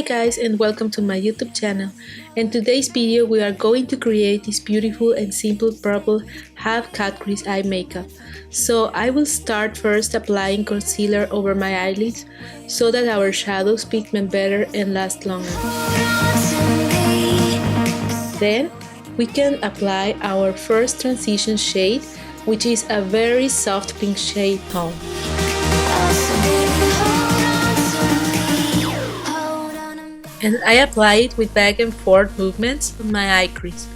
Hi guys and welcome to my YouTube channel. In today's video we are going to create this beautiful and simple purple half cat crease eye makeup. So I will start first applying concealer over my eyelids so that our shadows pigment better and last longer. Then we can apply our first transition shade, which is a very soft pink shade tone. And I apply it with back and forth movements on my eye crease,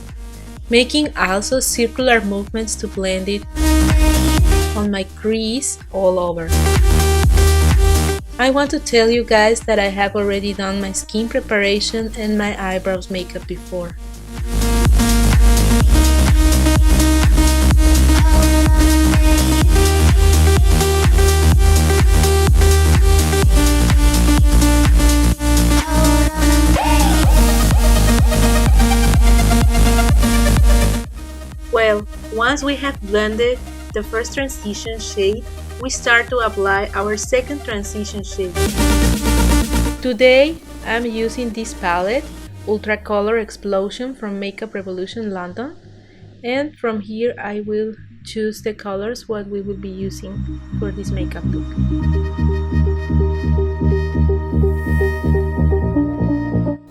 making also circular movements to blend it on my crease all over. I want to tell you guys that I have already done my skin preparation and my eyebrows makeup before. Well, once we have blended the first transition shade, we start to apply our second transition shade. Today, I'm using this palette, Ultra Color Explosion from Makeup Revolution London. And from here, I will choose the colors what we will be using for this makeup look.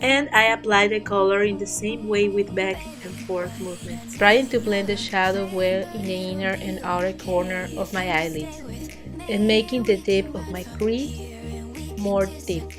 And I apply the color in the same way with back and forth movements, trying to blend the shadow well in the inner and outer corner of my eyelids and making the dip of my crease more deep.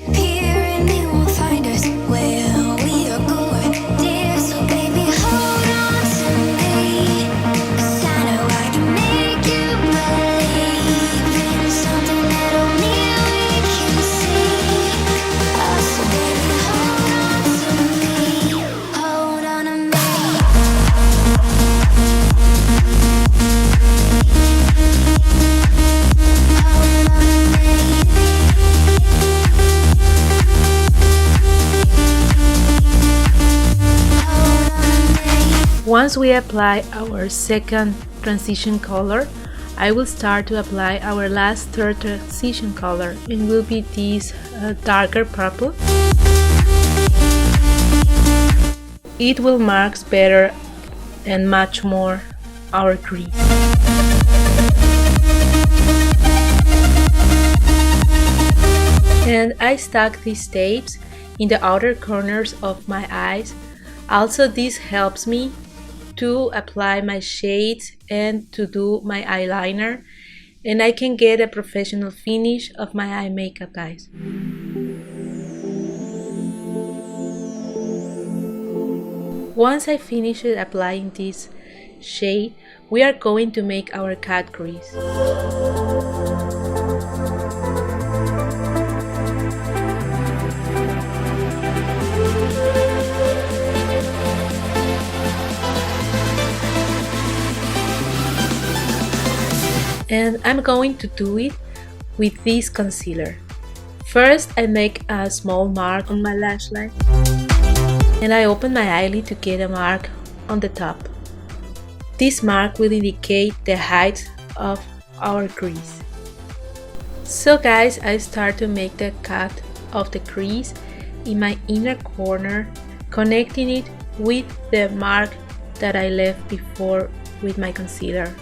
Once we apply our second transition color, I will start to apply our last third transition color, and will be this darker purple. It will mark better and much more our crease. And I stuck these tapes in the outer corners of my eyes. Also, this helps me to apply my shades and to do my eyeliner, and I can get a professional finish of my eye makeup, guys. Once I finish applying this shade, we are going to make our cat crease. And I'm going to do it with this concealer. First, I make a small mark on my lash line, and I open my eyelid to get a mark on the top. This mark will indicate the height of our crease. So guys, I start to make the cut of the crease in my inner corner, connecting it with the mark that I left before with my concealer.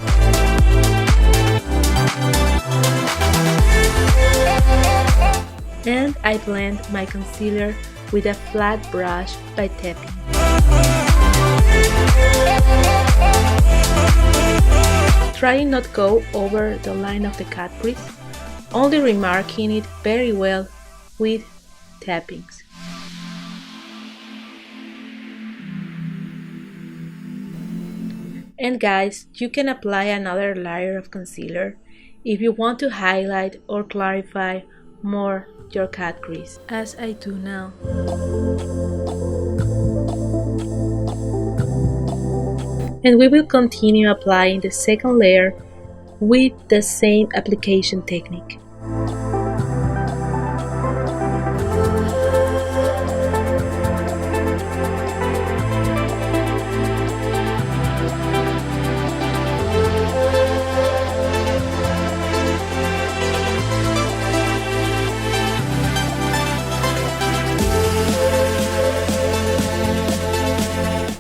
And I blend my concealer with a flat brush by tapping. Trying not go over the line of the cat crease, only remarking it very well with tappings. And guys, you can apply another layer of concealer if you want to highlight or clarify more your cat crease, as I do now. And we will continue applying the second layer with the same application technique.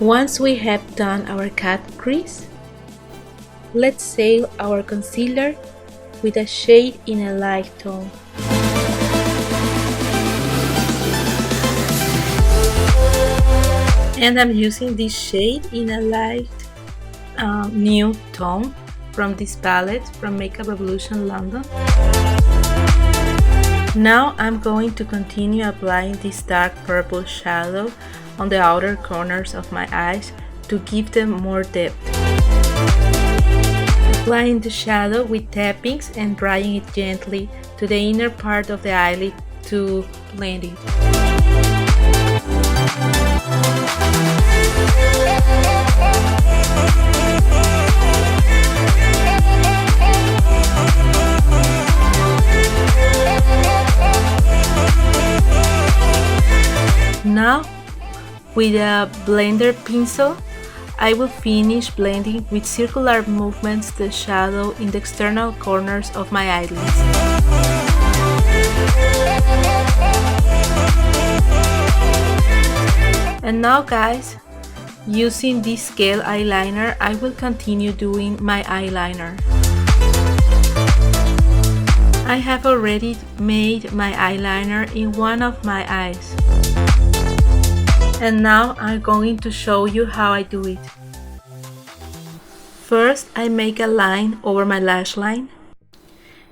Once we have done our cut crease, let's seal our concealer with a shade in a light tone. And I'm using this shade in a light nude tone from this palette from Makeup Revolution London. Now I'm going to continue applying this dark purple shadow on the outer corners of my eyes to give them more depth. Applying the shadow with tappings and drying it gently to the inner part of the eyelid to blend it. Now, with a blender pencil, I will finish blending with circular movements the shadow in the external corners of my eyelids. And now guys, using this scale eyeliner, I will continue doing my eyeliner. I have already made my eyeliner in one of my eyes. And now I'm going to show you how I do it. First, I make a line over my lash line,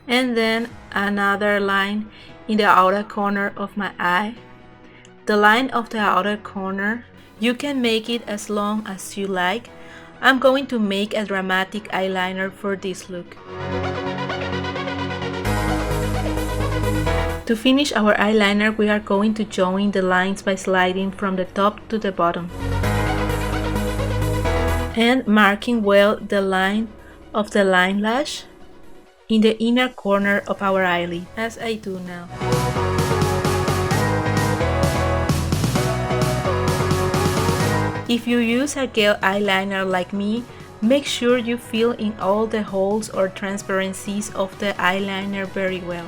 and then another line in the outer corner of my eye. The line of the outer corner, you can make it as long as you like. I'm going to make a dramatic eyeliner for this look. To finish our eyeliner, we are going to join the lines by sliding from the top to the bottom and marking well the line of the line lash in the inner corner of our eyelid, as I do now. If you use a gel eyeliner like me, make sure you fill in all the holes or transparencies of the eyeliner very well.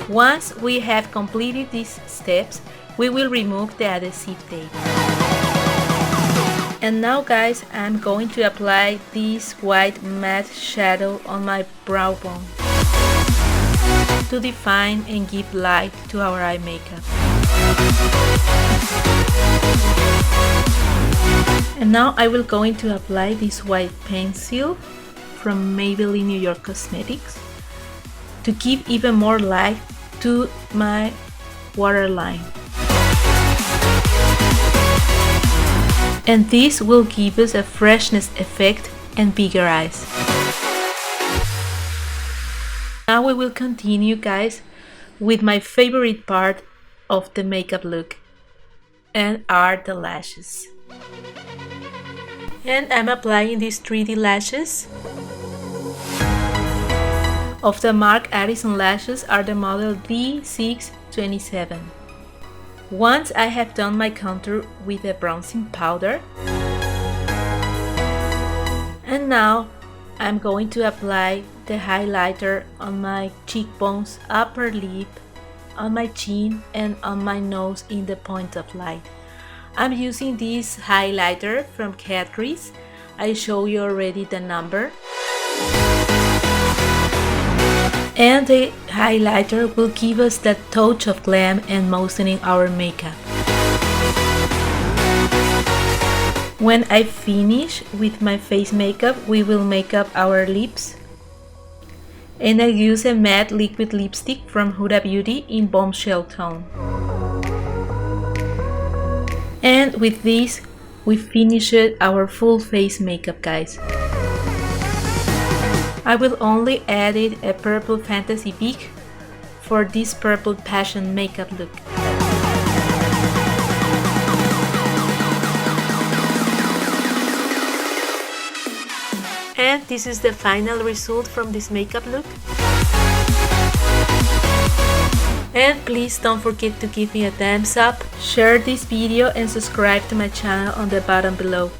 Once we have completed these steps, we will remove the adhesive tape. And now guys, I'm going to apply this white matte shadow on my brow bone to define and give light to our eye makeup. And now I will going to apply this white pencil from Maybelline New York Cosmetics to give even more light to my waterline. And this will give us a freshness effect and bigger eyes. Now we will continue guys with my favorite part of the makeup look, and are the lashes. And I'm applying these 3D lashes of the Marc Addison lashes, are the model D627. Once I have done my contour with a bronzing powder, and now I'm going to apply the highlighter on my cheekbones, upper lip, on my chin, and on my nose in the point of light. I'm using this highlighter from Catrice. I show you already the number. And the highlighter will give us that touch of glam and moistening our makeup. When I finish with my face makeup, we will make up our lips. And I use a matte liquid lipstick from Huda Beauty in Bombshell tone. And with this, we finished our full face makeup, guys. I will only add a purple fantasy beak for this purple passion makeup look. And this is the final result from this makeup look. And please don't forget to give me a thumbs up, share this video and subscribe to my channel on the bottom below.